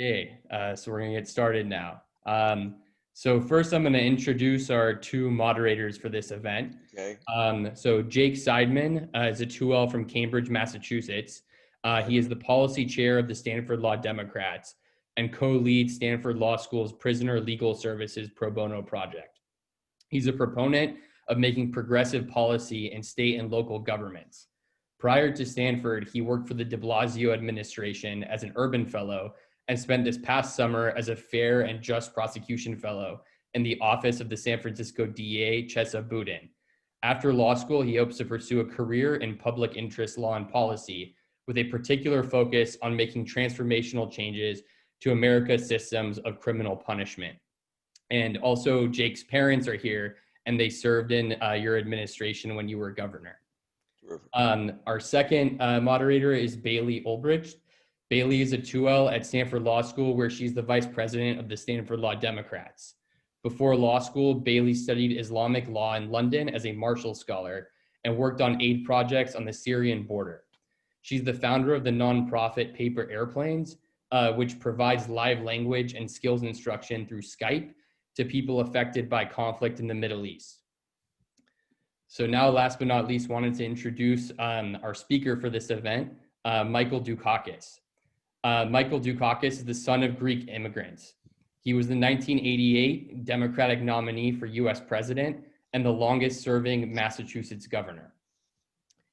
Okay, so we're gonna get started now. So first I'm gonna introduce our two moderators for this event. Okay. So Jake Seidman is a 2L from Cambridge, Massachusetts. He is the policy chair of the Stanford Law Democrats and co-leads Stanford Law School's Prisoner Legal Services Pro Bono project. He's a proponent of making progressive policy in state and local governments. Prior to Stanford, he worked for the de Blasio administration as an urban fellow and spent this past summer as a fair and just prosecution fellow in the office of the San Francisco DA, Chesa Boudin. After law school, he hopes to pursue a career in public interest law and policy with a particular focus on making transformational changes to America's systems of criminal punishment. And also, Jake's parents are here, and they served in your administration when you were governor. Our second moderator is Bailey Ulbricht. Bailey is a 2L at Stanford Law School, where she's the vice president of the Stanford Law Democrats. Before law school, Bailey studied Islamic law in London as a Marshall Scholar and worked on aid projects on the Syrian border. She's the founder of the nonprofit Paper Airplanes, which provides live language and skills instruction through Skype to people affected by conflict in the Middle East. So now, last but not least, wanted to introduce our speaker for this event, Michael Dukakis. Michael Dukakis is the son of Greek immigrants. He was the 1988 Democratic nominee for US president and the longest serving Massachusetts governor.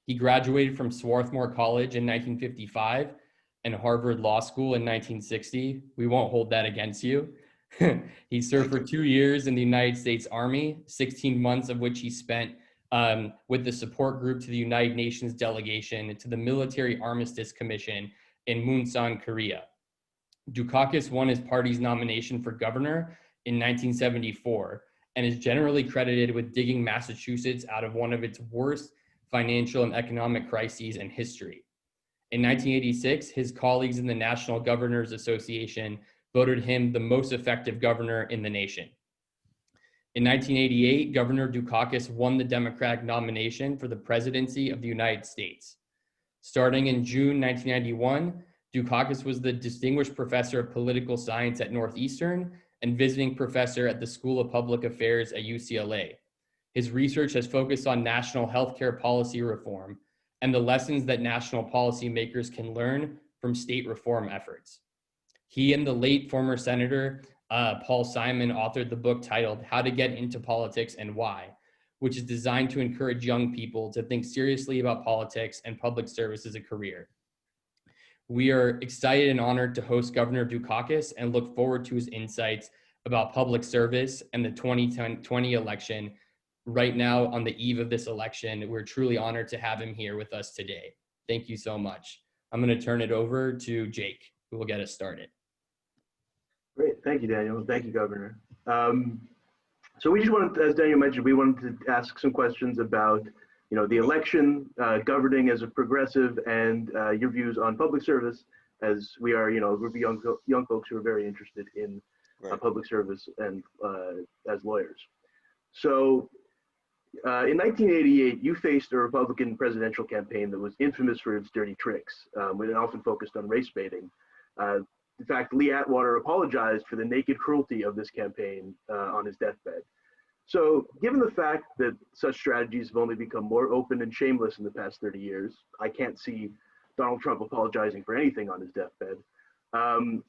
He graduated from Swarthmore College in 1955 and Harvard Law School in 1960. We won't hold that against you. He served for 2 years in the United States Army, 16 months of which he spent with the support group to the United Nations delegation to the Military Armistice Commission in Munsan, Korea. Dukakis won his party's nomination for governor in 1974 and is generally credited with digging Massachusetts out of one of its worst financial and economic crises in history. In 1986, his colleagues in the National Governors Association voted him the most effective governor in the nation. In 1988, Governor Dukakis won the Democratic nomination for the presidency of the United States. Starting in June 1991, Dukakis was the Distinguished Professor of Political Science at Northeastern and visiting professor at the School of Public Affairs at UCLA. His research has focused on national healthcare policy reform and the lessons that national policymakers can learn from state reform efforts. He and the late former Senator Paul Simon authored the book titled How to Get Into Politics and Why, which is designed to encourage young people to think seriously about politics and public service as a career. We are excited and honored to host Governor Dukakis and look forward to his insights about public service and the 2020 election. Right now, on the eve of this election, we're truly honored to have him here with us today. Thank you so much. I'm going to turn it over to Jake, who will get us started. Great, thank you, Daniel. Thank you, Governor. So we just wanted, as Daniel mentioned, we wanted to ask some questions about, the election, governing as a progressive, and your views on public service, as we are, a group of young folks who are very interested in public service and as lawyers. So in 1988, you faced a Republican presidential campaign that was infamous for its dirty tricks, when it often focused on race baiting. In fact, Lee Atwater apologized for the naked cruelty of this campaign on his deathbed. So given the fact that such strategies have only become more open and shameless in the past 30 years, I can't see Donald Trump apologizing for anything on his deathbed.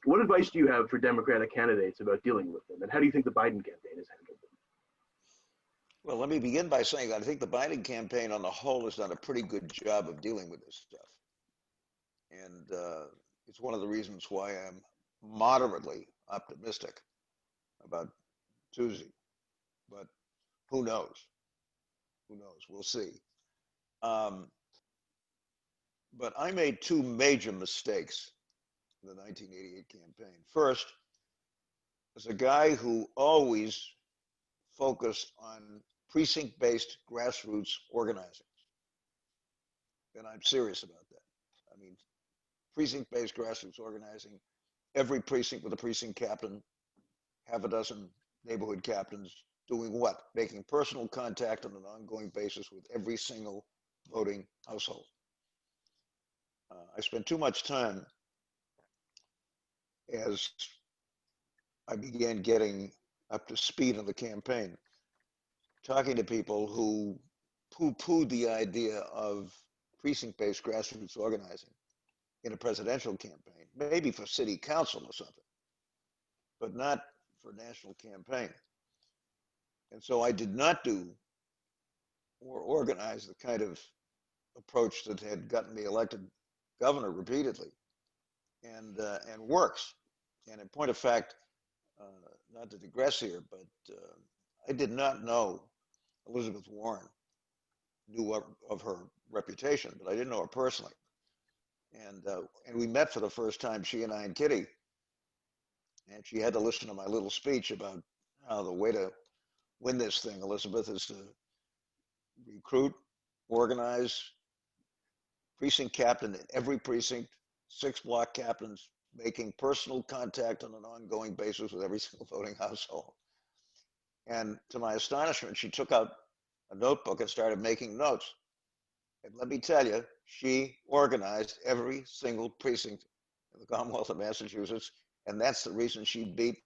What advice do you have for Democratic candidates about dealing with them? And how do you think the Biden campaign has handled them? Well, let me begin by saying that I think the Biden campaign on the whole has done a pretty good job of dealing with this stuff. And it's one of the reasons why I'm moderately optimistic about Tuesday. But who knows? Who knows? We'll see. But I made two major mistakes in the 1988 campaign. First, as a guy who always focused on precinct-based grassroots organizing, and I'm serious about that. I mean, precinct-based grassroots organizing, every precinct with a precinct captain, half a dozen neighborhood captains, doing what? Making personal contact on an ongoing basis with every single voting household. I spent too much time as I began getting up to speed on the campaign, talking to people who poo-pooed the idea of precinct-based grassroots organizing in a presidential campaign, maybe for city council or something, but not for a national campaign. And so I did not do or organize the kind of approach that had gotten me elected governor repeatedly and works. And in point of fact, not to digress here, but I did not know Elizabeth Warren, knew of her reputation, but I didn't know her personally. And we met for the first time, she and I and Kitty, and she had to listen to my little speech about how the way to win this thing, Elizabeth, is to recruit, organize, precinct captain in every precinct, 6 block captains, making personal contact on an ongoing basis with every single voting household. And to my astonishment, she took out a notebook and started making notes. And let me tell you, she organized every single precinct in the Commonwealth of Massachusetts. And that's the reason she beat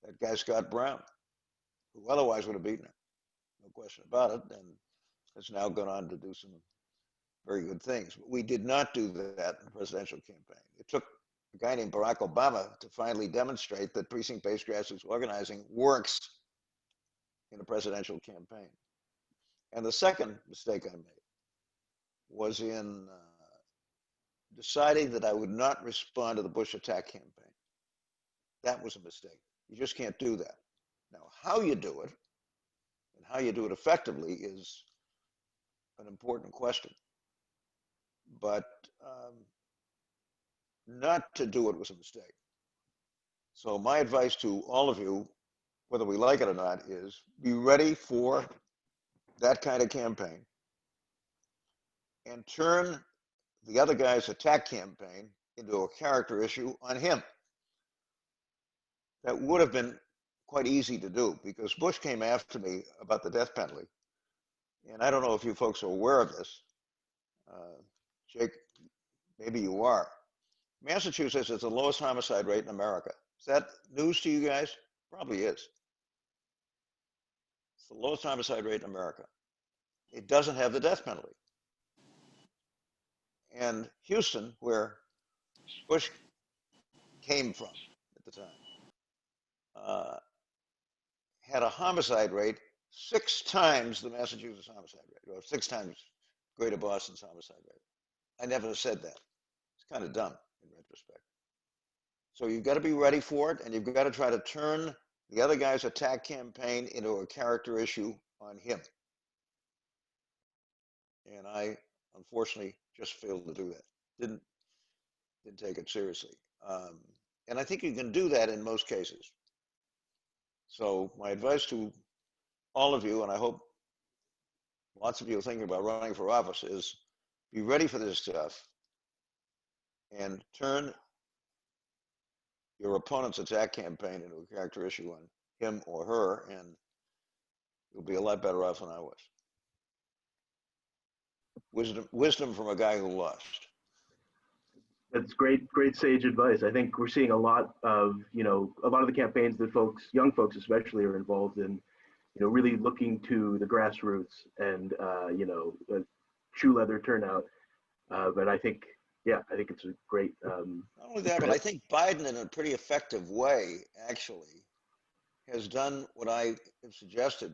that guy, Scott Brown, who otherwise would have beaten her. No question about it. And has now gone on to do some very good things. But we did not do that in the presidential campaign. It took a guy named Barack Obama to finally demonstrate that precinct-based grassroots organizing works in a presidential campaign. And the second mistake I made was in deciding that I would not respond to the Bush attack campaign. That was a mistake. You just can't do that. Now, how you do it and how you do it effectively is an important question. But not to do it was a mistake. So my advice to all of you, whether we like it or not, is be ready for that kind of campaign and turn the other guy's attack campaign into a character issue on him. That would have been quite easy to do because Bush came after me about the death penalty. And I don't know if you folks are aware of this. Jake, maybe you are. Massachusetts is the lowest homicide rate in America. Is that news to you guys? Probably is. It's the lowest homicide rate in America. It doesn't have the death penalty. And Houston, where Bush came from at the time, had a homicide rate 6 times the Massachusetts homicide rate, or 6 times Greater Boston's homicide rate. I never said that. It's kind of dumb in retrospect. So you've got to be ready for it, and you've got to try to turn the other guy's attack campaign into a character issue on him. And I, unfortunately, just failed to do that. Didn't take it seriously. And I think you can do that in most cases. So my advice to all of you, and I hope lots of you are thinking about running for office, is be ready for this stuff and turn your opponent's attack campaign into a character issue on him or her, and you'll be a lot better off than I was. Wisdom from a guy who lost. That's great sage advice. I think we're seeing a lot of the campaigns that young folks especially, are involved in, really looking to the grassroots and, shoe leather turnout. But I think it's a great. Not only that, but I think Biden, in a pretty effective way, actually, has done what I have suggested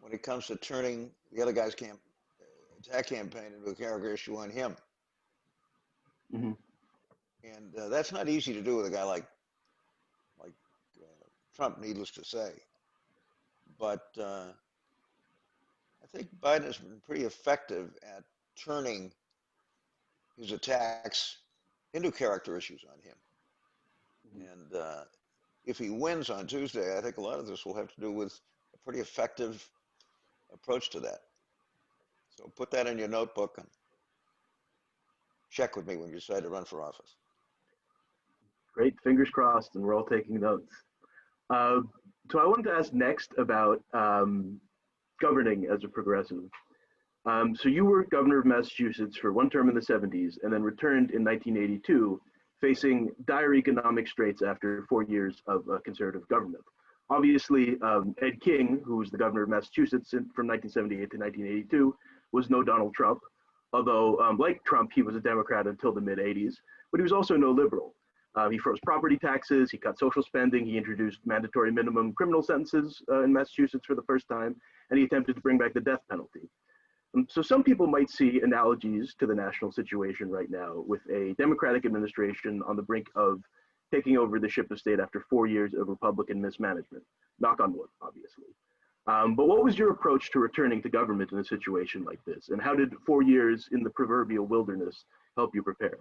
when it comes to turning the other guy's attack campaign into a character issue on him. Mm-hmm. And that's not easy to do with a guy like Trump, needless to say. But I think Biden has been pretty effective at turning his attacks into character issues on him. Mm-hmm. And if he wins on Tuesday, I think a lot of this will have to do with a pretty effective approach to that. So put that in your notebook and check with me when you decide to run for office. Great, fingers crossed, and we're all taking notes. So I wanted to ask next about governing as a progressive. So you were governor of Massachusetts for one term in the 70s and then returned in 1982, facing dire economic straits after 4 years of conservative government. Obviously, Ed King, who was the governor of Massachusetts from 1978 to 1982, was no Donald Trump, although like Trump, he was a Democrat until the mid-'80s, but he was also no liberal. He froze property taxes, he cut social spending, he introduced mandatory minimum criminal sentences in Massachusetts for the first time, and he attempted to bring back the death penalty. So some people might see analogies to the national situation right now with a Democratic administration on the brink of taking over the ship of state after 4 years of Republican mismanagement. Knock on wood, obviously. But what was your approach to returning to government in a situation like this? And how did 4 years in the proverbial wilderness help you prepare?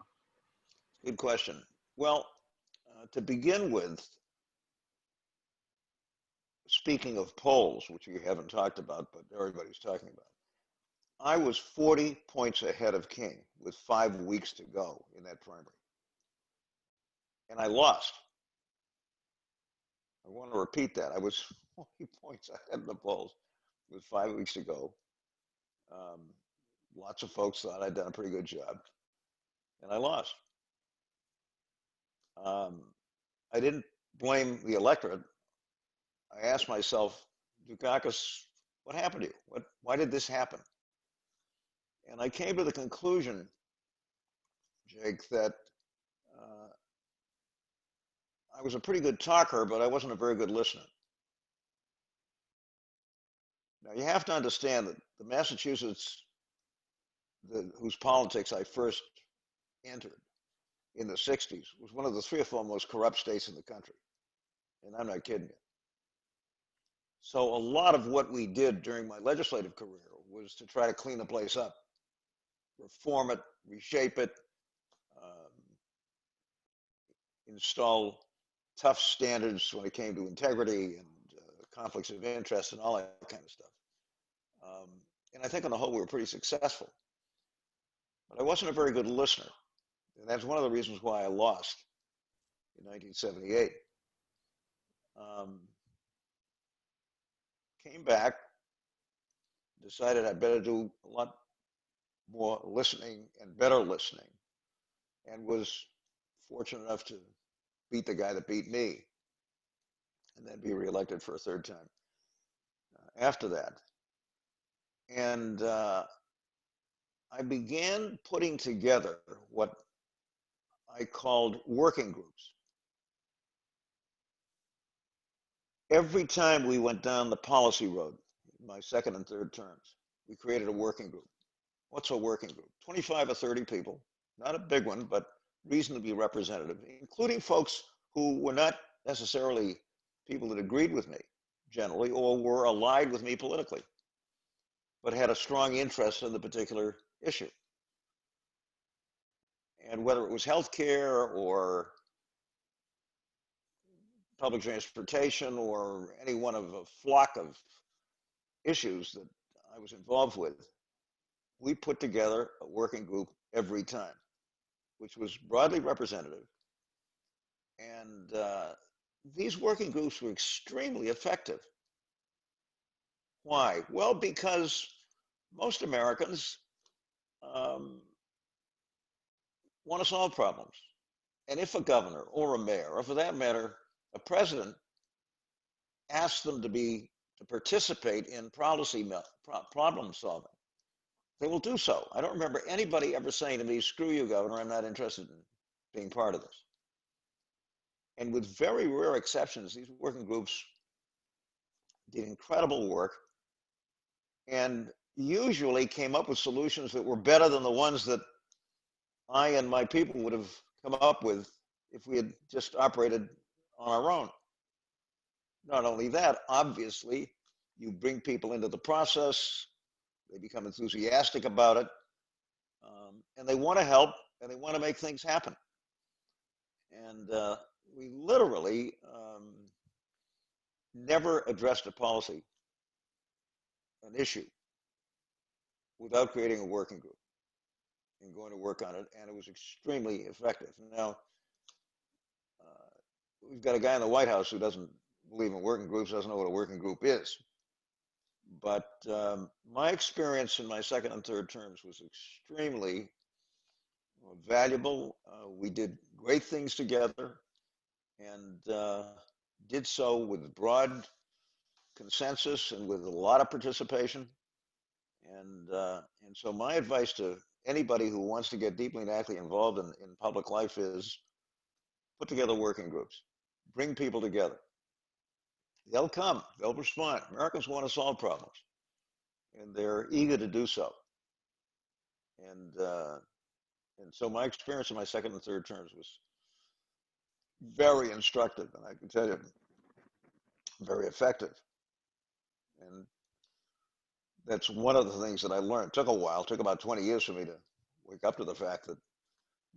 Good question. Well, to begin with, speaking of polls, which we haven't talked about, but everybody's talking about, I was 40 points ahead of King with 5 weeks to go in that primary. And I lost. I want to repeat that. I was 40 points ahead in the polls with 5 weeks to go. Lots of folks thought I'd done a pretty good job, and I lost. I didn't blame the electorate. I asked myself, Dukakis, what happened to you? Why did this happen? And I came to the conclusion, Jake, that I was a pretty good talker, but I wasn't a very good listener. Now, you have to understand that the Massachusetts, whose politics I first entered in the 60s, was one of the 3 or 4 most corrupt states in the country. And I'm not kidding you. So a lot of what we did during my legislative career was to try to clean the place up, reform it, reshape it, install tough standards when it came to integrity and conflicts of interest and all that kind of stuff. And I think on the whole, we were pretty successful. But I wasn't a very good listener. And that's one of the reasons why I lost in 1978. Came back, decided I'd better do a lot more listening and better listening, and was fortunate enough to beat the guy that beat me and then be reelected for a 3rd time after that. And I began putting together what I called working groups. Every time we went down the policy road, my 2nd and 3rd terms, we created a working group. What's a working group? 25 or 30 people, not a big one, but reasonably representative, including folks who were not necessarily people that agreed with me generally or were allied with me politically, but had a strong interest in the particular issue. And whether it was healthcare or public transportation or any one of a flock of issues that I was involved with, we put together a working group every time, which was broadly representative. And these working groups were extremely effective. Why? Well, because most Americans want to solve problems. And if a governor or a mayor, or for that matter, a president asks them to participate in problem solving, they will do so. I don't remember anybody ever saying to me, screw you, Governor, I'm not interested in being part of this. And with very rare exceptions, these working groups did incredible work and usually came up with solutions that were better than the ones that I and my people would have come up with if we had just operated on our own. Not only that, obviously, you bring people into the process, they become enthusiastic about it, and they want to help and they want to make things happen. And we literally never addressed a policy, an issue, without creating a working group and going to work on it, and it was extremely effective. Now, we've got a guy in the White House who doesn't believe in working groups, doesn't know what a working group is. But my experience in my 2nd and 3rd terms was extremely valuable. We did great things together and did so with broad consensus and with a lot of participation. And so my advice to anybody who wants to get deeply and actively involved in public life is put together working groups, bring people together. They'll come, they'll respond. Americans want to solve problems, and they're eager to do so. And so my experience in my second and third terms was very instructive, and I can tell you, very effective. And that's one of the things that I learned. It took a while, it took about 20 years for me to wake up to the fact that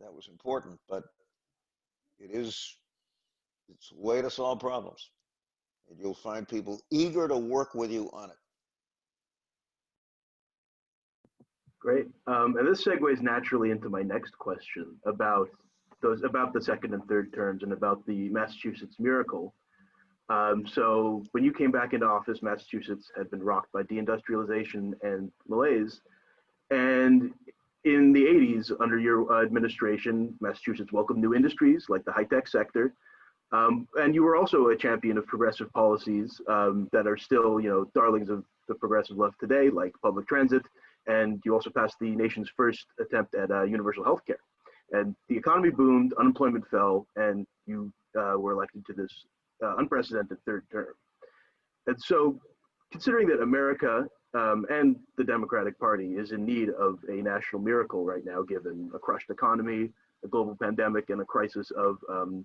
that was important, but it's a way to solve problems. And you'll find people eager to work with you on it. Great. And this segues naturally into my next question about the second and third terms and about the Massachusetts miracle. So when you came back into office, Massachusetts had been rocked by deindustrialization and malaise. And in the 80s, under your administration, Massachusetts welcomed new industries like the high-tech sector. And you were also a champion of progressive policies that are still, darlings of the progressive left today, like public transit. And you also passed the nation's first attempt at universal health care. And the economy boomed, unemployment fell, and you were elected to this unprecedented third term. And so, considering that America and the Democratic Party is in need of a national miracle right now, given a crushed economy, a global pandemic, and a crisis of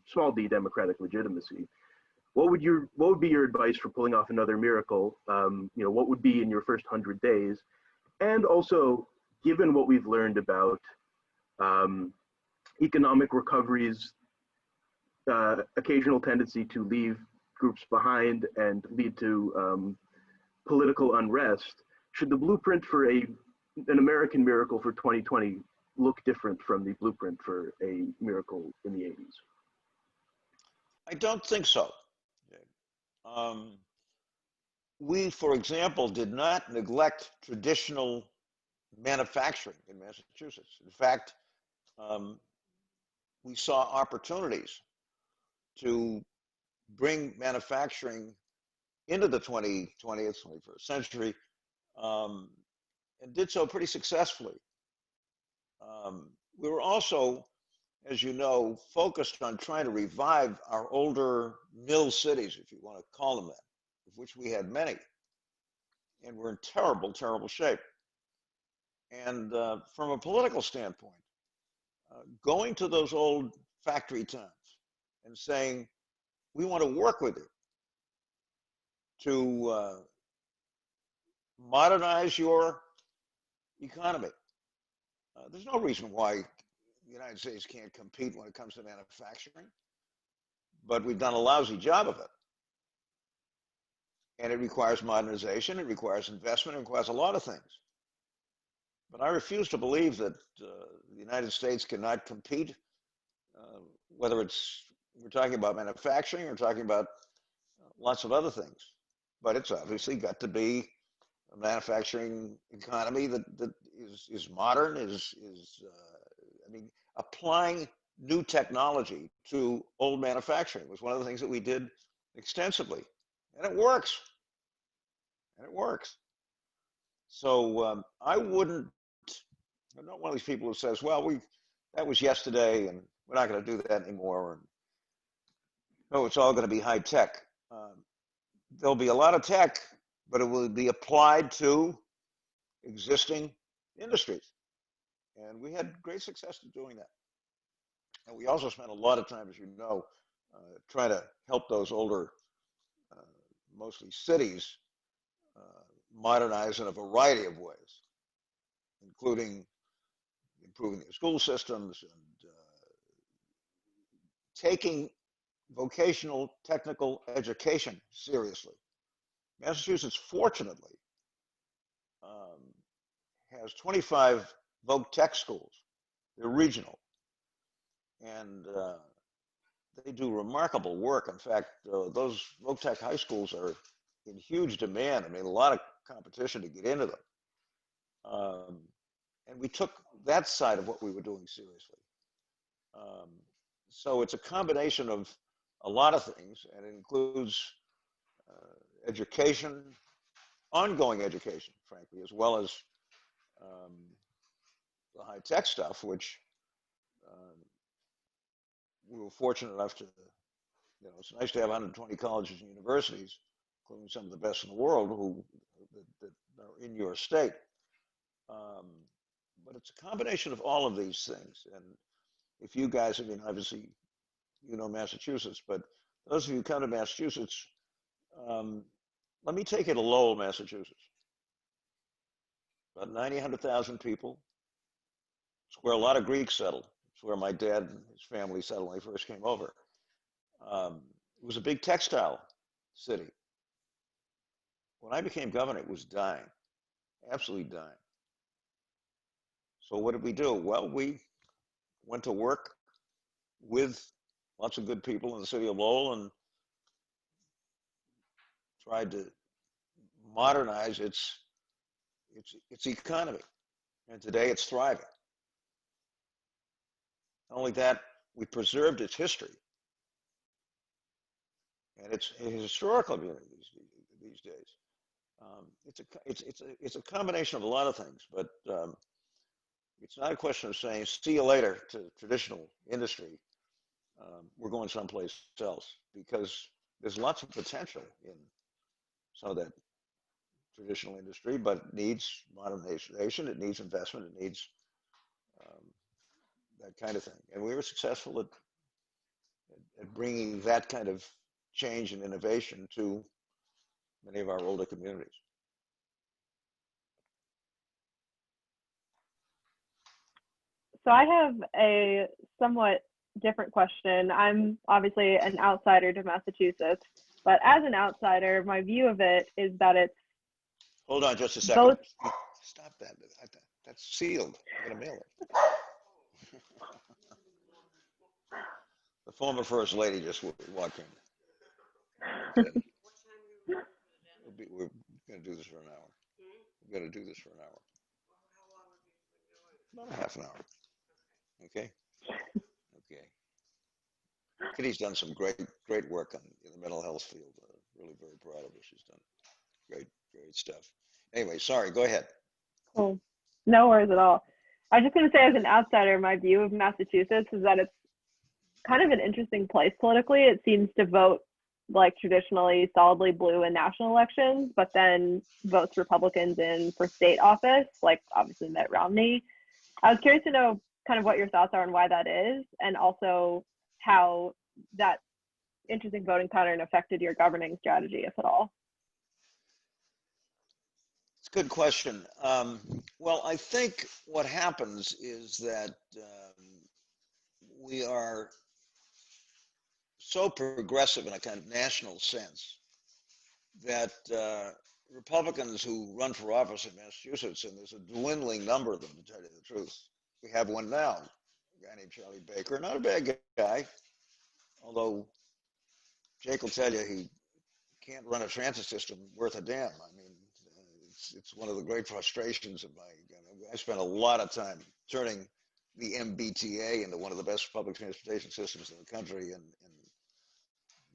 small d democratic legitimacy, what would be your advice for pulling off another miracle? What would be in your first 100 days? And also, given what we've learned about economic recovery's occasional tendency to leave groups behind and lead to political unrest, should the blueprint for an American miracle for 2020 look different from the blueprint for a miracle in the 80s? I don't think so. We, for example, did not neglect traditional manufacturing in Massachusetts. In fact, we saw opportunities to bring manufacturing into the 20th, 21st century, and did so pretty successfully. We were also, as you know, focused on trying to revive our older mill cities, if you want to call them that, of which we had many, and we're in terrible, terrible shape. And from a political standpoint, going to those old factory towns and saying, we want to work with you to modernize your economy. There's no reason why the United States can't compete when it comes to manufacturing, but we've done a lousy job of it. And it requires modernization, it requires investment, it requires a lot of things. But I refuse to believe that the United States cannot compete, whether we're talking about manufacturing or talking about lots of other things. But it's obviously got to be a manufacturing economy that is modern, applying new technology to old manufacturing was one of the things that we did extensively. And it works. So I'm not one of these people who says, well, that was yesterday and we're not going to do that anymore. And, no, it's all going to be high tech. There'll be a lot of tech, but it will be applied to existing industries. And we had great success in doing that. And we also spent a lot of time, as you know, trying to help those older, mostly cities, modernize in a variety of ways, including improving their school systems and taking vocational technical education seriously. Massachusetts, fortunately, has 25 voc tech schools. They're regional, and they do remarkable work. In fact, those voc tech high schools are in huge demand. I mean, a lot of competition to get into them. And we took that side of what we were doing seriously. so it's a combination of a lot of things, and it includes education, ongoing education, frankly, as well as um, the high tech stuff, which we were fortunate enough to, it's nice to have 120 colleges and universities, including some of the best in the world, that are in your state. But it's a combination of all of these things. And if you guys, I mean, obviously, Massachusetts, but those of you who come to Massachusetts, let me take you to Lowell, Massachusetts. About 100,000 people. It's where a lot of Greeks settled. It's where my dad and his family settled when they first came over. It was a big textile city. When I became governor, it was dying, absolutely dying. So what did we do? Well, we went to work with lots of good people in the city of Lowell and tried to modernize its economy. And today it's thriving. Not only that, we preserved its history. And it's a historical community these days. It's a combination of a lot of things, but it's not a question of saying, see you later to traditional industry. We're going someplace else, because there's lots of potential in some of that traditional industry, but it needs modernization, it needs investment, it needs that kind of thing. And we were successful at bringing that kind of change and innovation to many of our older communities. So I have a somewhat different question. I'm obviously an outsider to Massachusetts, but as an outsider, my view of it is that it's Hold on just a second. both. Stop that. That's sealed. I'm going to mail it. The former First Lady just walked in. Okay. We're going to do this for an hour. We're going to do this for an hour. About a half an hour. Okay? Okay. Kitty's done some great work in the mental health field. Really very proud of her. She's done great stuff. Anyway, sorry, go ahead. Cool. No worries at all. I was just going to say, as an outsider, my view of Massachusetts is that it's kind of an interesting place politically. It seems to vote like traditionally solidly blue in national elections, but then votes Republicans in for state office, like obviously Mitt Romney. I was curious to know kind of what your thoughts are on why that is, and also how that interesting voting pattern affected your governing strategy, if at all. It's a good question. Well, I think what happens is that we are so progressive in a kind of national sense that Republicans who run for office in Massachusetts, and there's a dwindling number of them, to tell you the truth. We have one now, a guy named Charlie Baker, not a bad guy, although Jake will tell you he can't run a transit system worth a damn. I mean, it's one of the great frustrations of I spent a lot of time turning the MBTA into one of the best public transportation systems in the country, and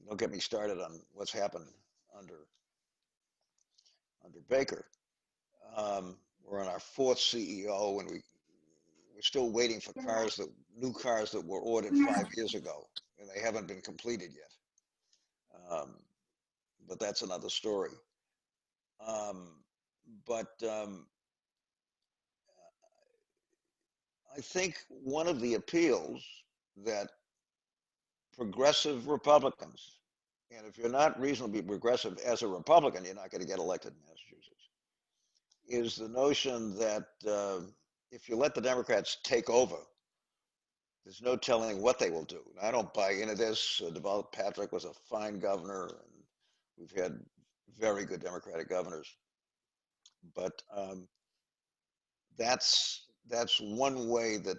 don't get me started on what's happened under Baker. We're on our fourth CEO, and we're still waiting for new cars that were ordered 5 years ago, and they haven't been completed yet. But that's another story. I think one of the appeals that progressive Republicans, and if you're not reasonably progressive as a Republican, you're not going to get elected in Massachusetts, is the notion that if you let the Democrats take over, there's no telling what they will do. And I don't buy into this. Patrick was a fine governor, and we've had very good Democratic governors. But that's one way that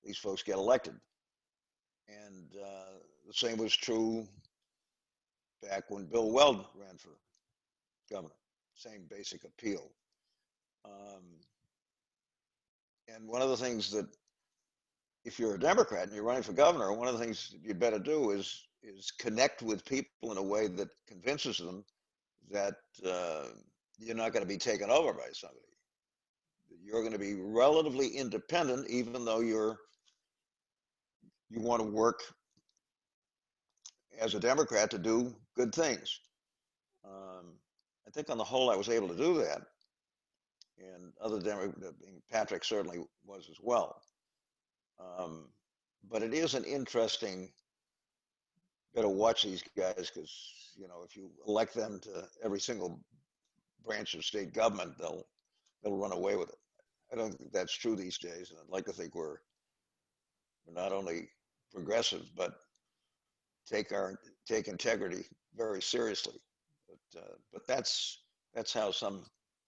these folks get elected. And the same was true back when Bill Weld ran for governor. Same basic appeal. And one of the things that if you're a Democrat and you're running for governor, one of the things you better do is connect with people in a way that convinces them that you're not going to be taken over by somebody. You're going to be relatively independent, even though you want to work as a Democrat to do good things. I think on the whole, I was able to do that, and other Democrats, Patrick certainly was as well. But it is an interesting. Better watch these guys, because if you elect them to every single branch of state government, they'll run away with it. I don't think that's true these days, and I'd like to think we're not only progressive but take integrity very seriously. But that's how some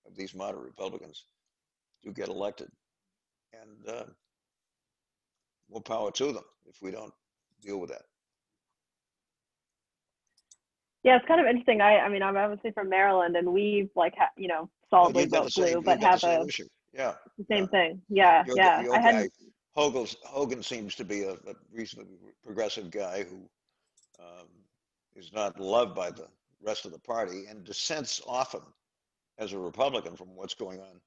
of these moderate Republicans do get elected, and more power to them if we don't deal with that. Yeah, it's kind of interesting. I mean, I'm obviously from Maryland, and we solidly vote blue, but have the same thing. Yeah, yeah. Your guy Hogan seems to be a reasonably progressive guy who is not loved by the rest of the party and dissents often as a Republican from what's going on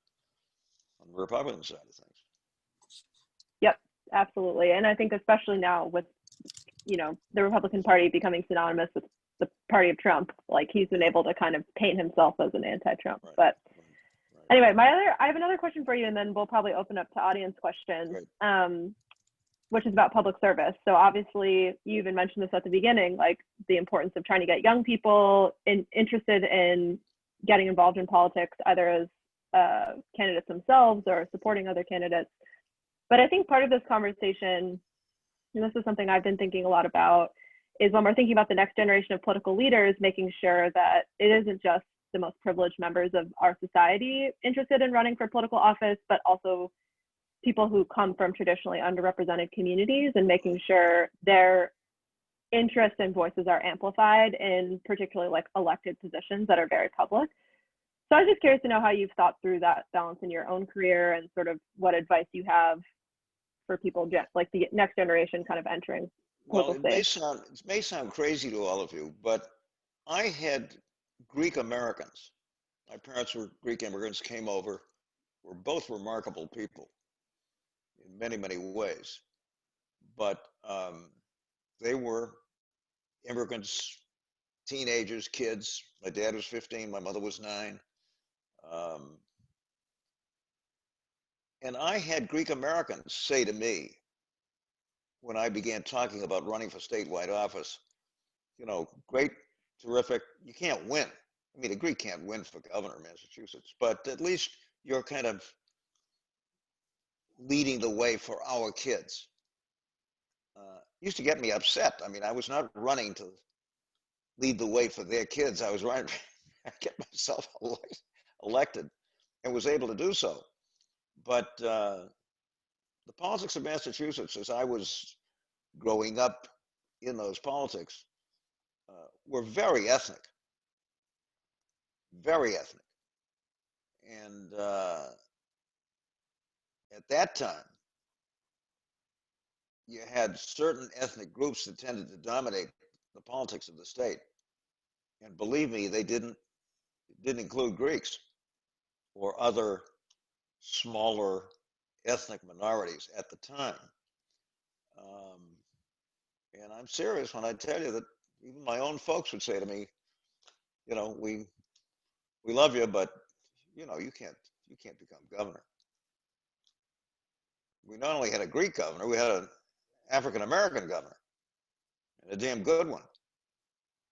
the Republican side of things. Yep, absolutely. And I think especially now with the Republican Party becoming synonymous with the party of Trump, like he's been able to kind of paint himself as an anti-Trump. Right, but right. anyway, I have another question for you, and then we'll probably open up to audience questions, which is about public service. So obviously, you even mentioned this at the beginning, like the importance of trying to get young people interested in getting involved in politics, either as candidates themselves or supporting other candidates. But I think part of this conversation, and this is something I've been thinking a lot about, is when we're thinking about the next generation of political leaders, making sure that it isn't just the most privileged members of our society interested in running for political office, but also people who come from traditionally underrepresented communities, and making sure their interests and voices are amplified in particularly like elected positions that are very public. So I was just curious to know how you've thought through that balance in your own career, and sort of what advice you have for people like the next generation kind of entering. Well, it may sound crazy to all of you, but I had Greek Americans. My parents were Greek immigrants, came over, were both remarkable people in many, many ways. But they were immigrants, teenagers, kids. My dad was 15, my mother was 9. And I had Greek Americans say to me, when I began talking about running for statewide office, great, terrific, you can't win. I mean, a Greek can't win for governor of Massachusetts, but at least you're kind of leading the way for our kids. Used to get me upset. I mean, I was not running to lead the way for their kids. I was running to get myself elected, and was able to do so. But the politics of Massachusetts, as I was growing up in those politics, were very ethnic. And at that time, you had certain ethnic groups that tended to dominate the politics of the state. And believe me, they didn't include Greeks or other smaller ethnic minorities at the time. And I'm serious when I tell you that even my own folks would say to me, we love you, but you can't become governor. We not only had a Greek governor, we had an African American governor, and a damn good one.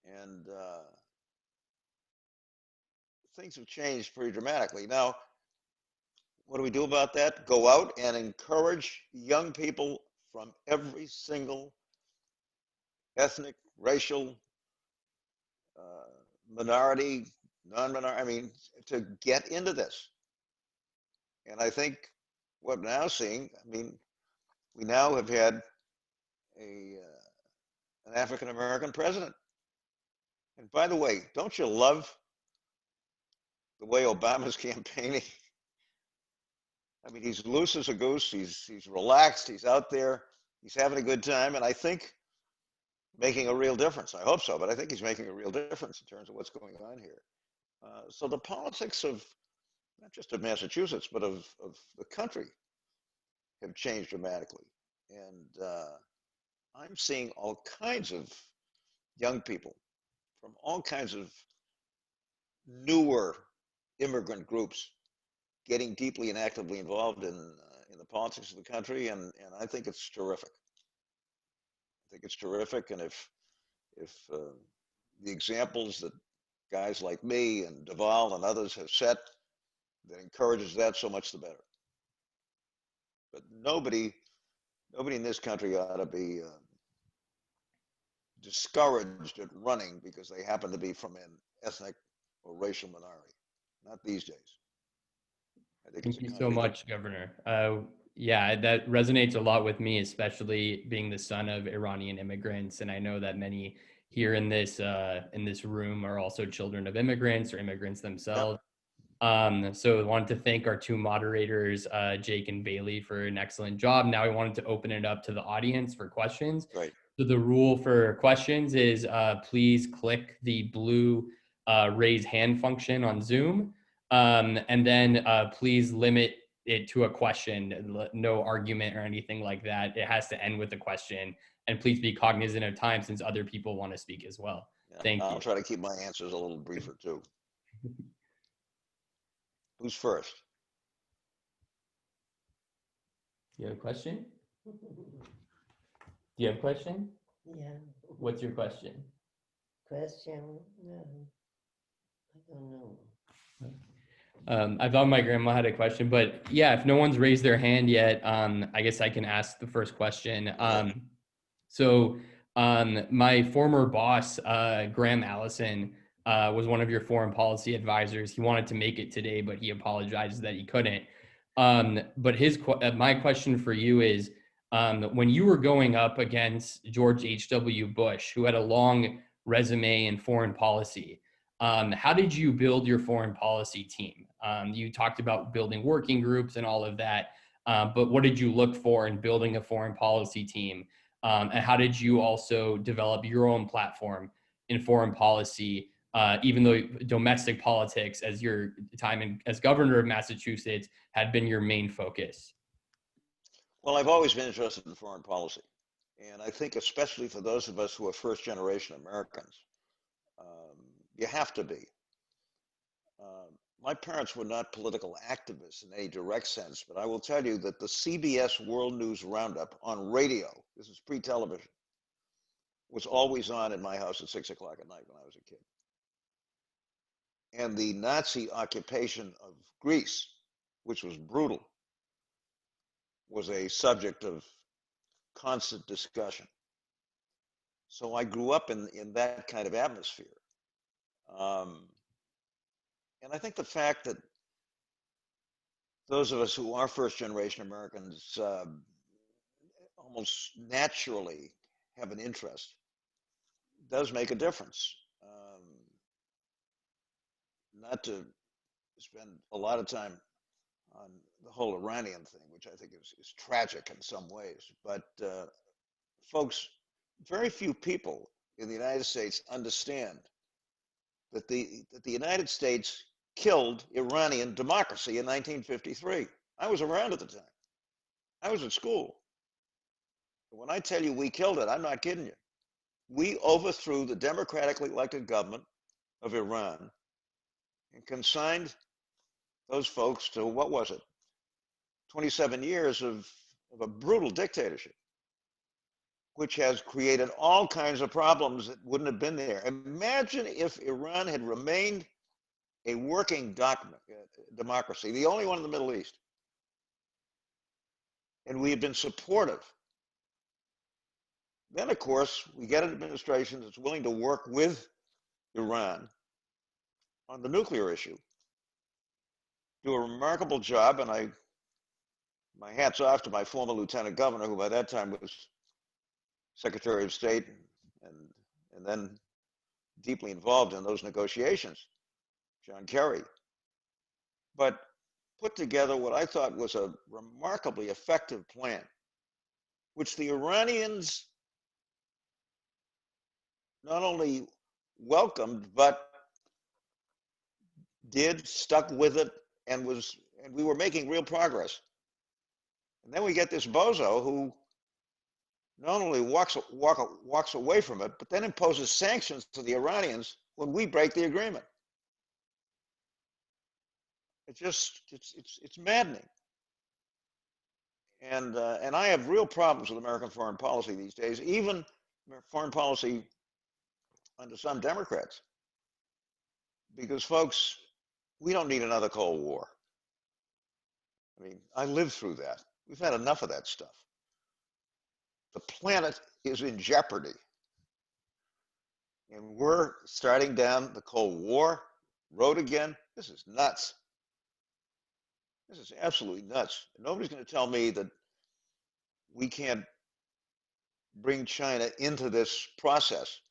And things have changed pretty dramatically. Now, what do we do about that? Go out and encourage young people from every single ethnic, racial, minority, non-minority, I mean, to get into this. And I think what we're now seeing, I mean, we now have had an African-American president. And by the way, don't you love the way Obama's campaigning? I mean, he's loose as a goose. He's relaxed. He's out there. He's having a good time, and I think making a real difference. I hope so, but I think he's making a real difference in terms of what's going on here. So the politics of not just of Massachusetts, but of the country have changed dramatically. And I'm seeing all kinds of young people from all kinds of newer immigrant groups getting deeply and actively involved in the politics of the country, and I think it's terrific. I think it's terrific, and if the examples that guys like me and Deval and others have set that encourages that, so much the better. But nobody in this country ought to be discouraged at running because they happen to be from an ethnic or racial minority. Not these days. I think Thank you so much, Governor. Yeah, that resonates a lot with me, especially being the son of Iranian immigrants. And I know that many here in this room are also children of immigrants or immigrants themselves. Yep. So I wanted to thank our two moderators, Jake and Bailey, for an excellent job. Now I wanted to open it up to the audience for questions. Right. So the rule for questions is please click the blue raise hand function on Zoom. And then please limit it to a question, no argument or anything like that. It has to end with a question. And please be cognizant of time since other people want to speak as well. Yeah, Thank you. I'll try to keep my answers a little briefer too. Who's first? You have a question? Do you have a question? Yeah. What's your question? Question? No, I don't know. I thought my grandma had a question, but yeah, if no one's raised their hand yet, I guess I can ask the first question. My former boss, Graham Allison, was one of your foreign policy advisors. He wanted to make it today, but he apologized that he couldn't. But my question for you is, when you were going up against George H.W. Bush, who had a long resume in foreign policy, how did you build your foreign policy team? You talked about building working groups and all of that, but what did you look for in building a foreign policy team? And how did you also develop your own platform in foreign policy, even though domestic politics, as your time as governor of Massachusetts, had been your main focus? Well, I've always been interested in foreign policy. And I think especially for those of us who are first generation Americans, you have to be. My parents were not political activists in any direct sense, but I will tell you that the CBS World News Roundup on radio, this is pre-television, was always on in my house at 6 o'clock at night when I was a kid. And the Nazi occupation of Greece, which was brutal, was a subject of constant discussion. So I grew up in that kind of atmosphere. And I think the fact that those of us who are first generation Americans almost naturally have an interest does make a difference. Not to spend a lot of time on the whole Iranian thing, which I think is tragic in some ways, but folks, very few people in the United States understand that the United States killed Iranian democracy in 1953. I was around at the time. I was at school. When I tell you we killed it, I'm not kidding you. We overthrew the democratically elected government of Iran and consigned those folks to, what was it, 27 years of a brutal dictatorship, which has created all kinds of problems that wouldn't have been there. Imagine if Iran had remained a working democracy, the only one in the Middle East, and we had been supportive. Then, of course, we get an administration that's willing to work with Iran on the nuclear issue, do a remarkable job, and my hat's off to my former lieutenant governor, who by that time was Secretary of State and then deeply involved in those negotiations, John Kerry, but put together what I thought was a remarkably effective plan, which the Iranians not only welcomed, but stuck with it, and we were making real progress. And then we get this bozo who not only walks away from it, but then imposes sanctions to the Iranians when we break the agreement. It's maddening. And I have real problems with American foreign policy these days, even foreign policy under some Democrats, because folks, we don't need another Cold War. I mean, I lived through that. We've had enough of that stuff. The planet is in jeopardy. And we're starting down the Cold War road again. This is nuts. This is absolutely nuts. Nobody's going to tell me that we can't bring China into this process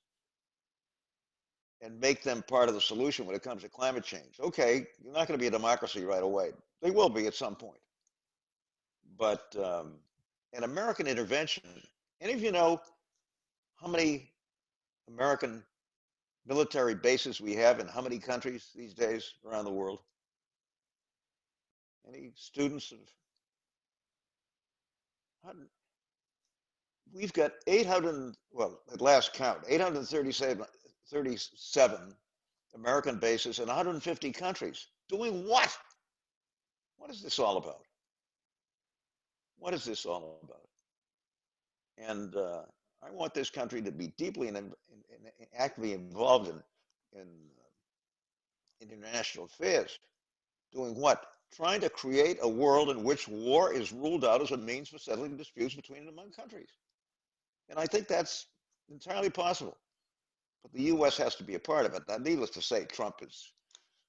and make them part of the solution when it comes to climate change. Okay, you're not going to be a democracy right away. They will be at some point. But an American intervention, any of you know how many American military bases we have in how many countries these days around the world? Any students of? We've got 800, well, at last count, 837 American bases in 150 countries. Doing what? What is this all about? What is this all about? And I want this country to be deeply and actively involved in international affairs. Doing what? Trying to create a world in which war is ruled out as a means for settling disputes between and among countries. And I think that's entirely possible. But the U.S. has to be a part of it. Now, needless to say, Trump is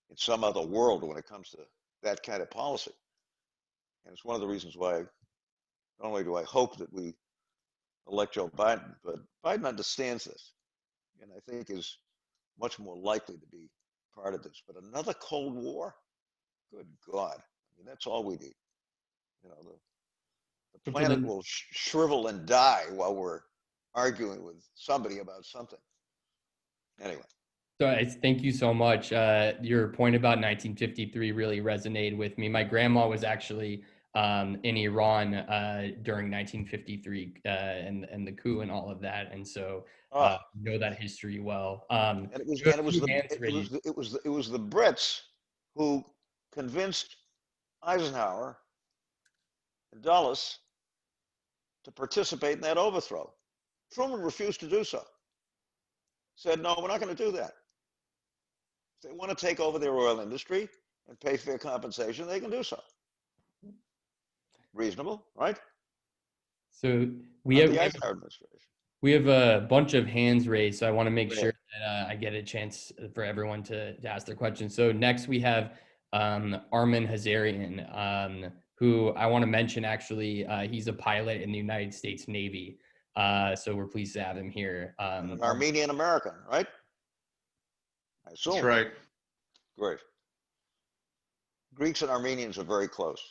in some other world when it comes to that kind of policy. And it's one of the reasons why not only do I hope that we elect Joe Biden, but Biden understands this and I think is much more likely to be part of this. But another Cold War? Good God. I mean, that's all we need. You know, the planet will shrivel and die while we're arguing with somebody about something. Anyway. So thank you so much. Your point about 1953 really resonated with me. My grandma was actually in Iran during 1953 and the coup and all of that, and so know that history well. And it was the Brits who convinced Eisenhower and Dulles to participate in that overthrow. Truman refused to do so. Said, no, we're not going to do that. If they want to take over their oil industry and pay fair compensation, they can do so. Reasonable, right? So we have a bunch of hands raised, so I want to make sure that I get a chance for everyone to ask their questions. So next we have Armin Hazarian, who I want to mention actually, he's a pilot in the United States Navy. So we're pleased to have him here. An Armenian American, right? I assume. That's right. Great. Greeks and Armenians are very close.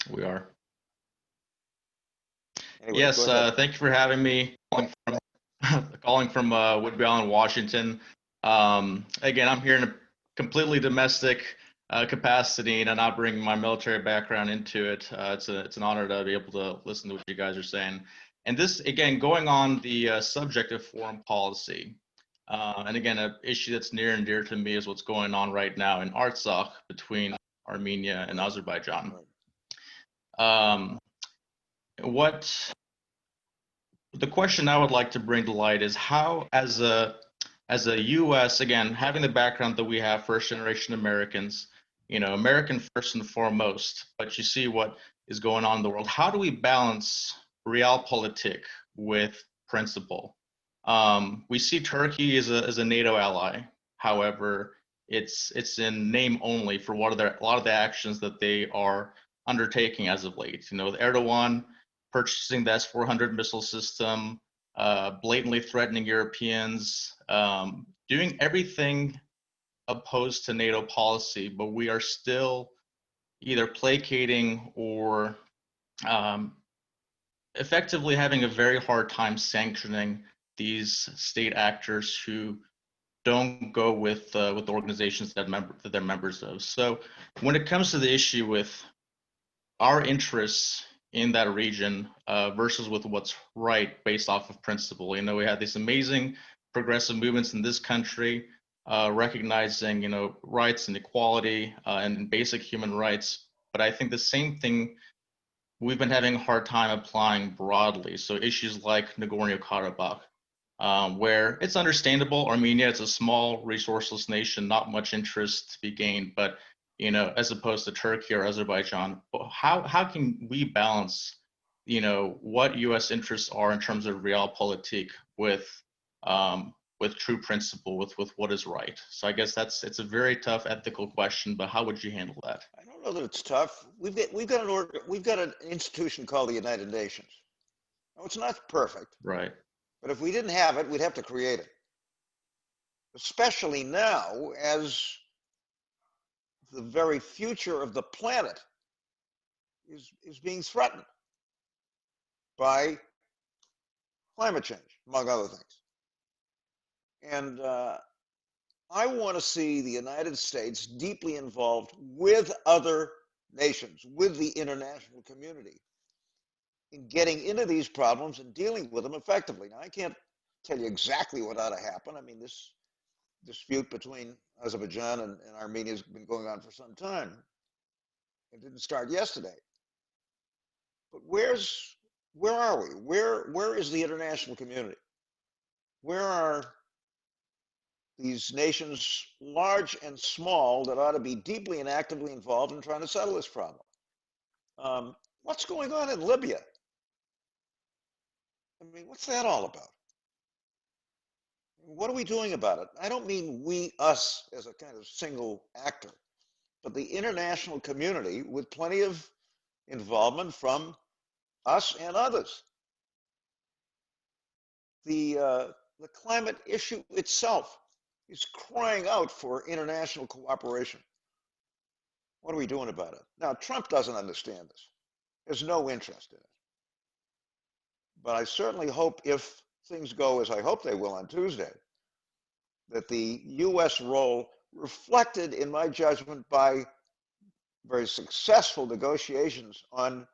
We are. Anyway, yes, thank you for having me. Calling from Whidbey Island, Washington. Again, I'm here in a completely domestic capacity, and I'm not bringing my military background into it. It's an honor to be able to listen to what you guys are saying. And this, again, going on the subject of foreign policy. And again, an issue that's near and dear to me is what's going on right now in Artsakh between Armenia and Azerbaijan. What the question I would like to bring to light is how, as a U.S., again, having the background that we have, first generation Americans, you know, American first and foremost, but you see what is going on in the world. How do we balance realpolitik with principle? We see Turkey as a NATO ally. However, it's in name only for a lot of the actions that they are undertaking as of late. You know, with Erdogan purchasing the S-400 missile system, blatantly threatening Europeans, doing everything opposed to NATO policy, but we are still either placating or effectively having a very hard time sanctioning these state actors who don't go with the organizations that they're members of. So when it comes to the issue with our interests in that region versus with what's right based off of principle, you know, we had these amazing progressive movements in this country recognizing, you know, rights and equality and basic human rights. But I think the same thing we've been having a hard time applying broadly. So issues like Nagorno-Karabakh, where it's understandable. Armenia is a small, resourceless nation, not much interest to be gained, but you know, as opposed to Turkey or Azerbaijan, how can we balance, you know, what U.S. interests are in terms of realpolitik with true principle, with what is right? So I guess it's a very tough ethical question, but how would you handle that? I don't know that it's tough. We've got an institution called the United Nations. Now, it's not perfect, Right. but if we didn't have it, we'd have to create it. Especially now, as the very future of the planet is being threatened by climate change, among other things. And I want to see the United States deeply involved with other nations, with the international community, in getting into these problems and dealing with them effectively. Now, I can't tell you exactly what ought to happen. I mean, this dispute between Azerbaijan and Armenia has been going on for some time. It didn't start yesterday. But where are we? Where is the international community? Where are these nations, large and small, that ought to be deeply and actively involved in trying to settle this problem? What's going on in Libya? I mean, what's that all about? What are we doing about it? I don't mean we, us, as a kind of single actor, but the international community with plenty of involvement from us and others. The climate issue itself is crying out for international cooperation. What are we doing about it? Now, Trump doesn't understand this. There's no interest in it. But I certainly hope, if things go as I hope they will on Tuesday, that the U.S. role, reflected in my judgment by very successful negotiations on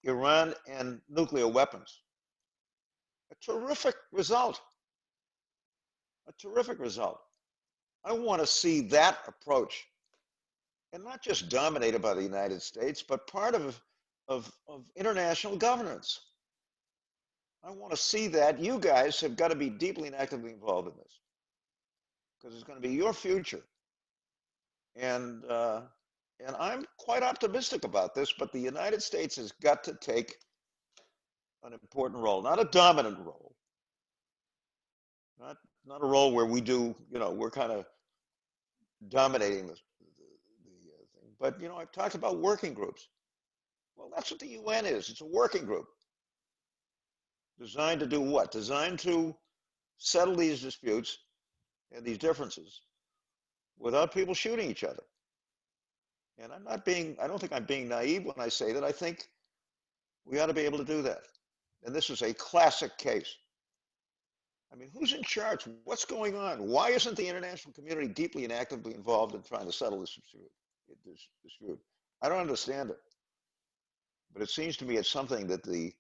Iran and nuclear weapons, a terrific result. A terrific result. I want to see that approach, and not just dominated by the United States, but part of international governance. I want to see that. You guys have got to be deeply and actively involved in this, because it's going to be your future. And I'm quite optimistic about this, but the United States has got to take an important role, not a dominant role, not a role where we do, you know, we're kind of dominating the thing. But, you know, I've talked about working groups. Well, that's what the UN is. It's a working group. Designed to do what? Designed to settle these disputes and these differences without people shooting each other. And I don't think I'm being naive when I say that. I think we ought to be able to do that. And this is a classic case. I mean, who's in charge? What's going on? Why isn't the international community deeply and actively involved in trying to settle this dispute? I don't understand it. But it seems to me it's something that the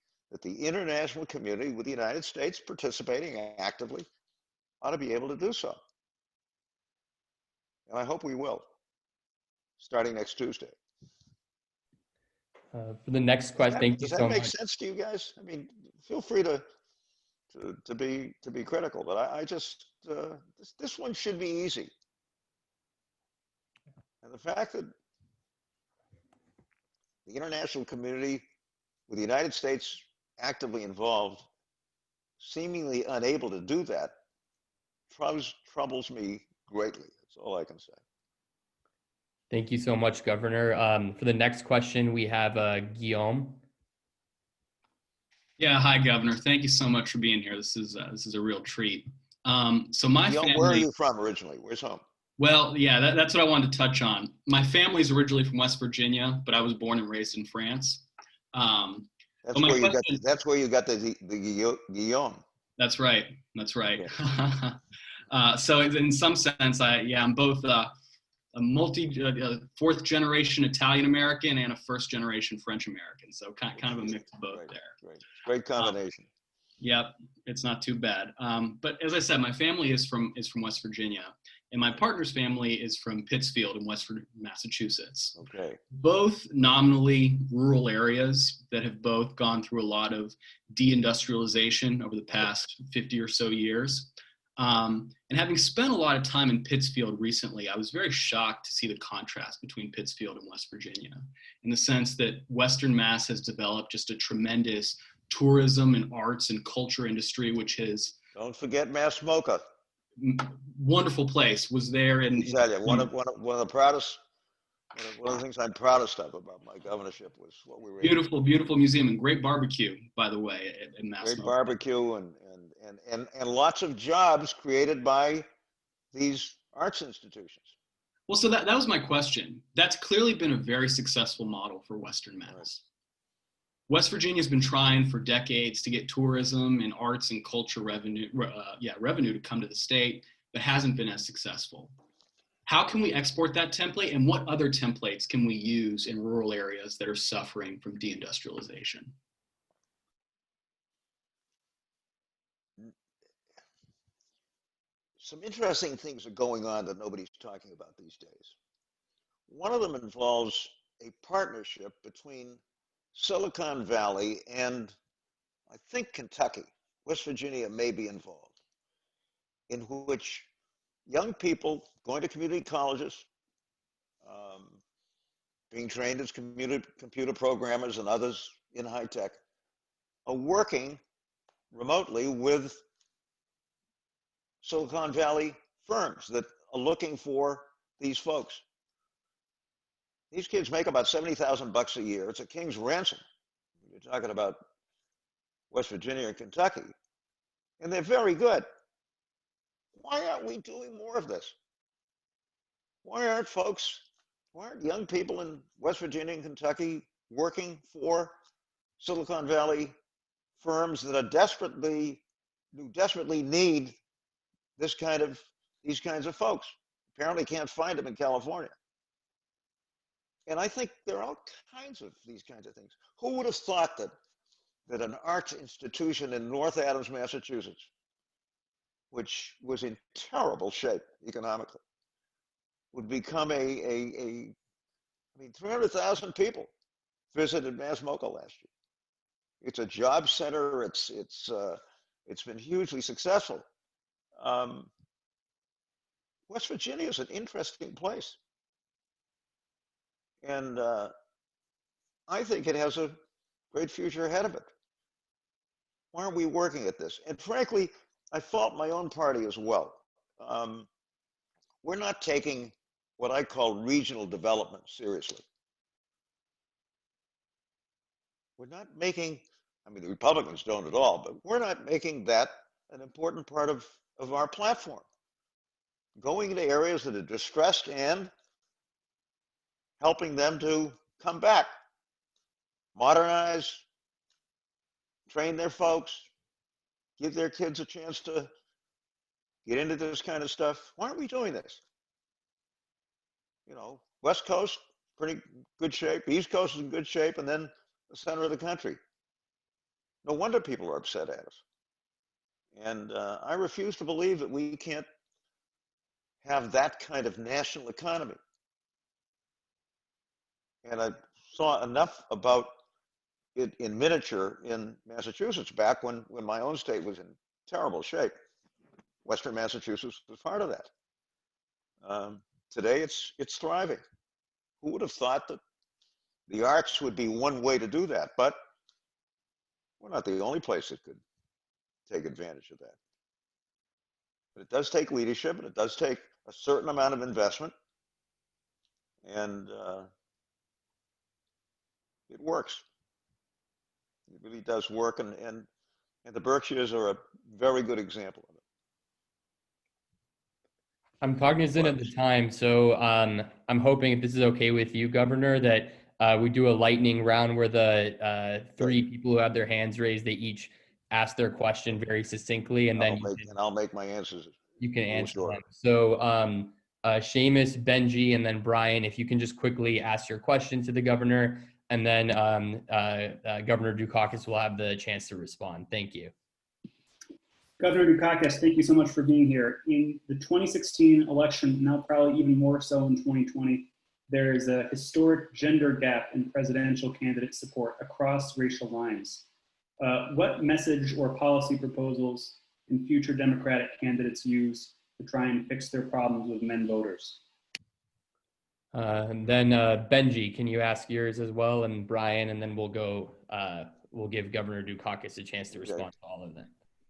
international community, with the United States participating actively, ought to be able to do so. And I hope we will, starting next Tuesday. For the next question, thank you so much. Does that make sense to you guys? I mean, feel free to be critical, but I just this one should be easy. And the fact that the international community, with the United States actively involved, seemingly unable to do that, troubles me greatly. That's all I can say. Thank you so much, Governor. For the next question, we have Guillaume. Yeah, hi, Governor. Thank you so much for being here. This is a real treat. So my family. Where are you from originally? Where's home? Well, yeah, that's what I wanted to touch on. My family's originally from West Virginia, but I was born and raised in France. That's my where you got. question- That's where you got the Guillaume. That's right. That's right. So in some sense, I'm both a fourth generation Italian American and a first generation French American. So kind of a mix of both there. Great combination. Yep, it's not too bad. But as I said, my family is from West Virginia, and my partner's family is from Pittsfield in Massachusetts. Okay. Both nominally rural areas that have both gone through a lot of deindustrialization over the past 50 or so years. And having spent a lot of time in Pittsfield recently, I was very shocked to see the contrast between Pittsfield and West Virginia, in the sense that Western Mass has developed just a tremendous tourism and arts and culture industry, which has Don't forget Mass Mocha. Wonderful place. Was there in One of the proudest. One of the things I'm proudest of about my governorship was what we were beautiful museum and great barbecue, by the way, in Mass great Mocha. barbecue and lots of jobs created by these arts institutions. Well, so that was my question. That's clearly been a very successful model for Western Mass. Right. West Virginia's been trying for decades to get tourism and arts and culture revenue to come to the state, but hasn't been as successful. How can we export that template, and what other templates can we use in rural areas that are suffering from deindustrialization? Some interesting things are going on that nobody's talking about these days. One of them involves a partnership between Silicon Valley and I think Kentucky. West Virginia may be involved, in which young people going to community colleges, being trained as computer programmers and others in high tech, are working remotely with Silicon Valley firms that are looking for these folks. These kids make about $70,000 a year. It's a king's ransom. You're talking about West Virginia and Kentucky, and they're very good. Why aren't we doing more of this? Why aren't young people in West Virginia and Kentucky working for Silicon Valley firms that desperately need these kinds of folks? Apparently can't find them in California. And I think there are all kinds of these kinds of things. Who would have thought that an arts institution in North Adams, Massachusetts, which was in terrible shape economically, would become 300,000 people visited Mass Mocha last year. It's a job center. It's been hugely successful. West Virginia is an interesting place. And I think it has a great future ahead of it. Why aren't we working at this? And frankly, I fault my own party as well. We're not taking what I call regional development seriously. We're not making, the Republicans don't at all, but we're not making that an important part of our platform. Going into areas that are distressed and helping them to come back, modernize, train their folks, give their kids a chance to get into this kind of stuff. Why aren't we doing this? West Coast, pretty good shape. East Coast is in good shape, and then the center of the country. No wonder people are upset at us. And I refuse to believe that we can't have that kind of national economy. And I saw enough about it in miniature in Massachusetts back when my own state was in terrible shape. Western Massachusetts was part of that. Today it's thriving. Who would have thought that the arts would be one way to do that? But we're not the only place that could take advantage of that. But it does take leadership, and it does take a certain amount of investment. And it works. It really does work, and the Berkshires are a very good example of it. I'm cognizant of the time, so I'm hoping, if this is okay with you, Governor, that We do a lightning round where the three people who have their hands raised, they each ask their question very succinctly, and then I'll make my answers. you can a little answer shorter. them. So Seamus, Benji, and then Brian, if you can just quickly ask your question to the governor, and then Governor Dukakis will have the chance to respond. Thank you. Governor Dukakis, thank you so much for being here. In the 2016 election, now probably even more so in 2020, there is a historic gender gap in presidential candidate support across racial lines. What message or policy proposals can future Democratic candidates use to try and fix their problems with men voters? And then Benji, can you ask yours as well, and Brian, and then we'll go. We'll give Governor Dukakis a chance to respond to all of them.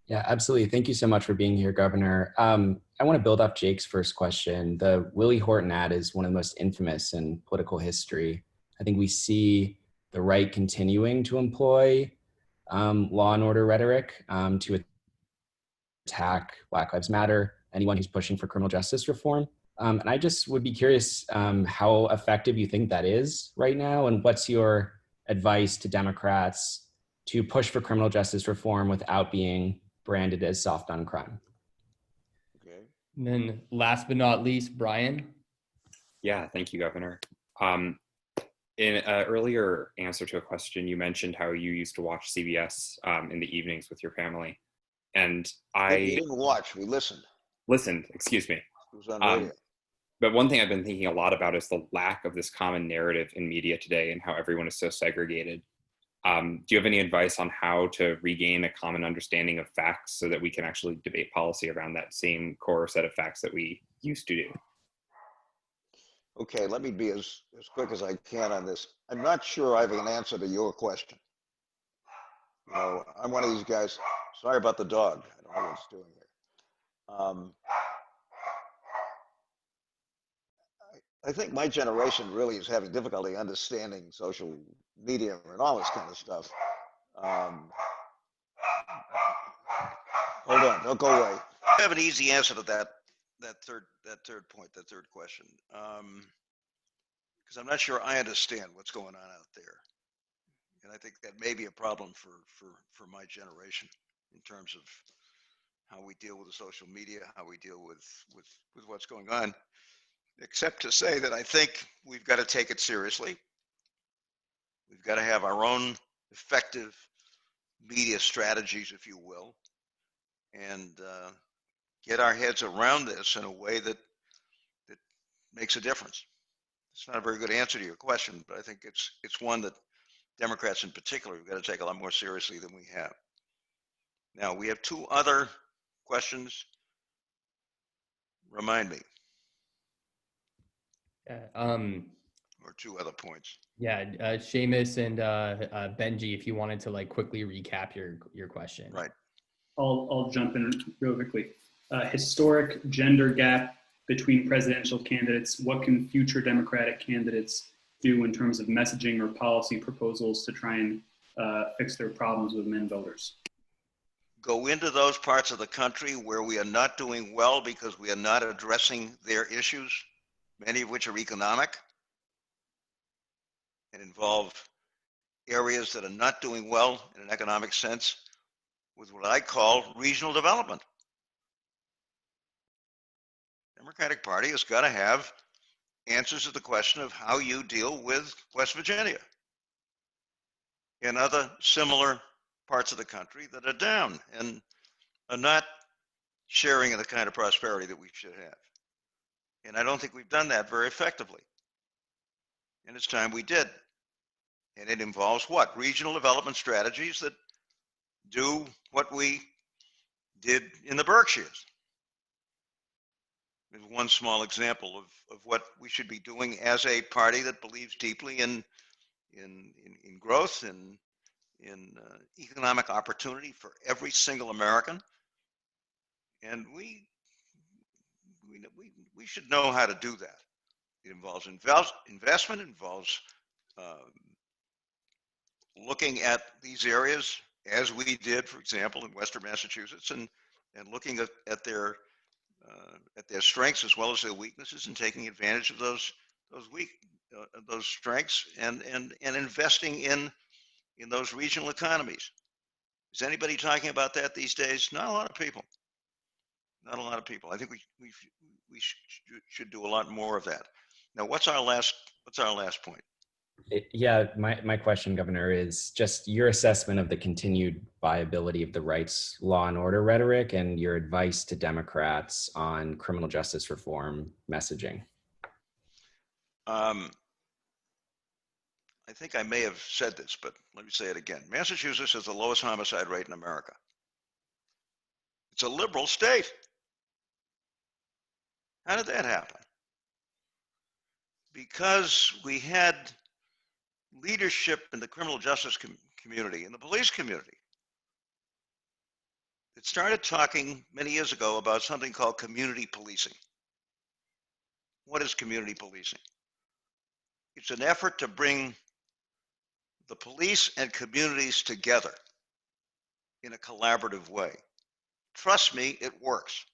Yeah, absolutely. Thank you so much for being here, Governor. I want to build off Jake's first question. The Willie Horton ad is one of the most infamous in political history. I think we see the right continuing to employ law and order rhetoric to attack Black Lives Matter, anyone who's pushing for criminal justice reform. And I just would be curious how effective you think that is right now, and what's your advice to Democrats to push for criminal justice reform without being branded as soft on crime? Okay. And then last but not least, Brian. Yeah, thank you, Governor. In an earlier answer to a question, you mentioned how you used to watch CBS in the evenings with your family. And We didn't watch, we listened. Listened, excuse me. It was on radio. But one thing I've been thinking a lot about is the lack of this common narrative in media today and how everyone is so segregated. Do you have any advice on how to regain a common understanding of facts so that we can actually debate policy around that same core set of facts that we used to do? Okay, let me be as quick as I can on this. I'm not sure I have an answer to your question. You know, I'm one of these guys. Sorry about the dog. I don't know what it's doing here. I think my generation really is having difficulty understanding social media and all this kind of stuff. Hold on, don't go away. I have an easy answer to that third point, that third question. Because I'm not sure I understand what's going on out there. And I think that may be a problem for my generation in terms of how we deal with the social media, how we deal with what's going on. Except to say that I think we've got to take it seriously. We've got to have our own effective media strategies, if you will, and get our heads around this in a way that makes a difference. It's not a very good answer to your question, but I think it's one that Democrats in particular have got to take a lot more seriously than we have. Now, we have two other questions. Remind me. Or two other points. Yeah, Seamus and Benji, if you wanted to like quickly recap your question. Right. I'll jump in real quickly. Historic gender gap between presidential candidates. What can future Democratic candidates do in terms of messaging or policy proposals to try and fix their problems with men voters? Go into those parts of the country where we are not doing well because we are not addressing their issues, many of which are economic and involve areas that are not doing well in an economic sense, with what I call regional development. Democratic Party has got to have answers to the question of how you deal with West Virginia and other similar parts of the country that are down and are not sharing in the kind of prosperity that we should have. And I don't think we've done that very effectively. And it's time we did. And it involves what? Regional development strategies that do what we did in the Berkshires. There's one small example of what we should be doing as a party that believes deeply in growth and in economic opportunity for every single American. And we should know how to do that. It involves investment, involves looking at these areas as we did, for example, in Western Massachusetts, and looking at their strengths as well as their weaknesses, and taking advantage of those those strengths and investing in those regional economies. Is anybody talking about that these days? Not a lot of people. Not a lot of people. I think we should do a lot more of that. Now, what's our last point? Yeah, my question, Governor, is just your assessment of the continued viability of the rights, law, and order rhetoric, and your advice to Democrats on criminal justice reform messaging. I think I may have said this, but let me say it again. Massachusetts has the lowest homicide rate in America. It's a liberal state. How did that happen? Because we had leadership in the criminal justice community, in the police community, that started talking many years ago about something called community policing. What is community policing? It's an effort to bring the police and communities together in a collaborative way. Trust me, it works.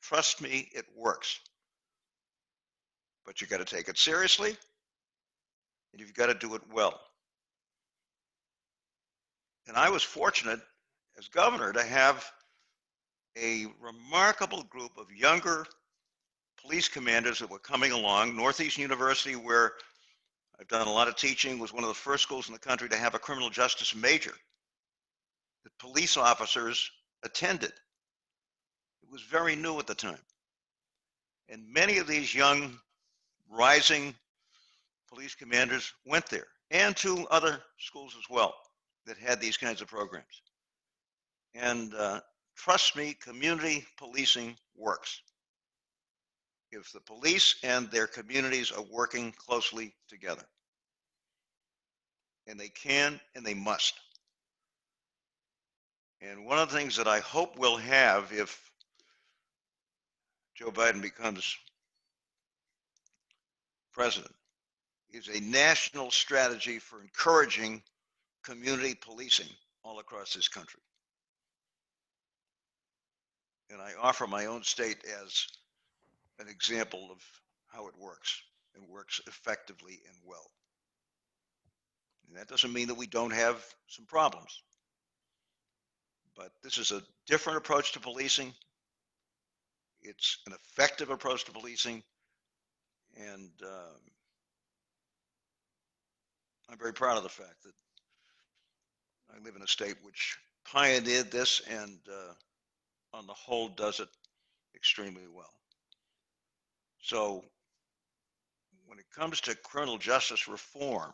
Trust me, it works. But you got to take it seriously, and you've got to do it well. And I was fortunate as governor to have a remarkable group of younger police commanders that were coming along. Northeastern University, where I've done a lot of teaching, was one of the first schools in the country to have a criminal justice major that police officers attended. It was very new at the time. And many of these young, rising police commanders went there, and to other schools as well that had these kinds of programs. And trust me, community policing works. If the police and their communities are working closely together. And they can and they must. And one of the things that I hope we'll have if Joe Biden becomes president is a national strategy for encouraging community policing all across this country. And I offer my own state as an example of how it works, and works effectively and well. And that doesn't mean that we don't have some problems. But this is a different approach to policing. It's an effective approach to policing. And I'm very proud of the fact that I live in a state which pioneered this and on the whole does it extremely well. So when it comes to criminal justice reform,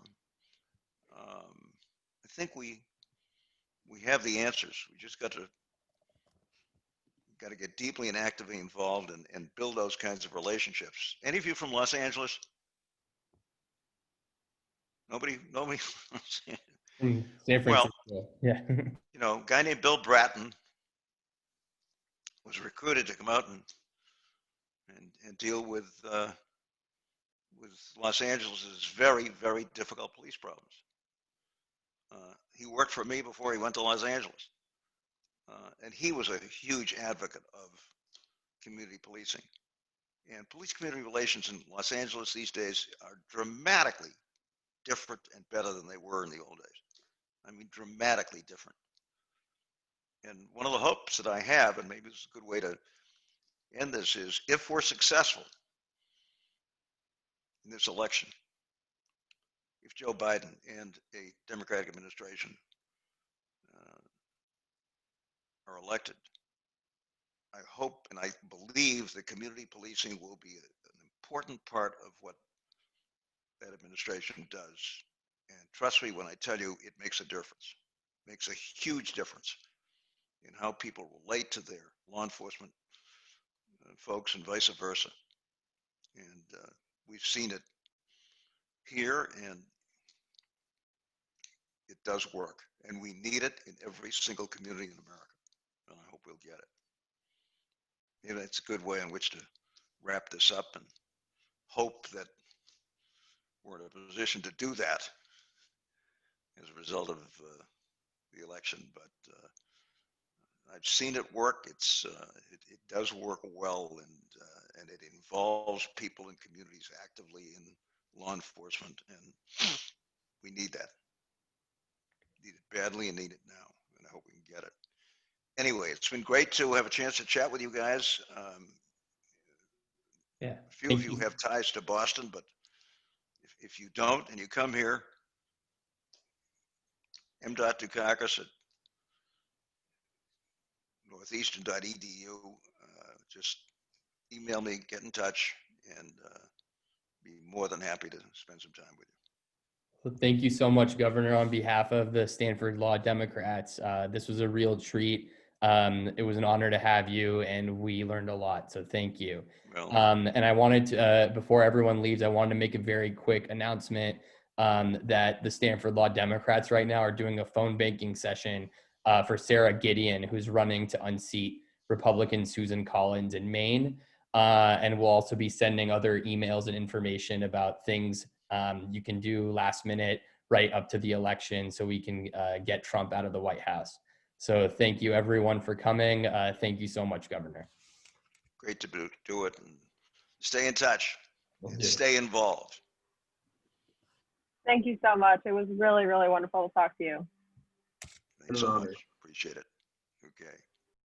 I think we have the answers. We just got to get deeply and actively involved and build those kinds of relationships. Any of you from Los Angeles? Nobody? In San Francisco. Well, yeah. You know, a guy named Bill Bratton was recruited to come out and deal with Los Angeles' very, very difficult police problems. He worked for me before he went to Los Angeles. And he was a huge advocate of community policing. And police community relations in Los Angeles these days are dramatically different and better than they were in the old days. I mean, dramatically different. And one of the hopes that I have, and maybe this is a good way to end this, is if we're successful in this election, if Joe Biden and a Democratic administration are elected, I hope and I believe that community policing will be an important part of what that administration does. And trust me when I tell you, it makes a difference. It makes a huge difference in how people relate to their law enforcement folks and vice versa. And we've seen it here, and it does work. And we need it in every single community in America. And I hope we'll get it. And it's a good way in which to wrap this up and hope that we're in a position to do that as a result of the election. But I've seen it work. It does work well, and it involves people and communities actively in law enforcement, and we need that. Need it badly and need it now, and I hope we can get it. Anyway, it's been great to have a chance to chat with you guys. Yeah. A few of you have ties to Boston, but if you don't and you come here, m.dukakis at northeastern.edu, just email me, get in touch, and be more than happy to spend some time with you. Well, thank you so much, Governor, on behalf of the Stanford Law Democrats. This was a real treat. It was an honor to have you, and we learned a lot. So thank you. Well, And I wanted to, before everyone leaves, I wanted to make a very quick announcement that the Stanford Law Democrats right now are doing a phone banking session for Sarah Gideon, who's running to unseat Republican Susan Collins in Maine. And we'll also be sending other emails and information about things you can do last minute right up to the election so we can get Trump out of the White House. So thank you everyone for coming. Thank you so much, Governor. great to do it, and stay in touch and stay involved. Thank you so much. It was really, really wonderful to talk to you. Thanks so much. Appreciate it. Okay.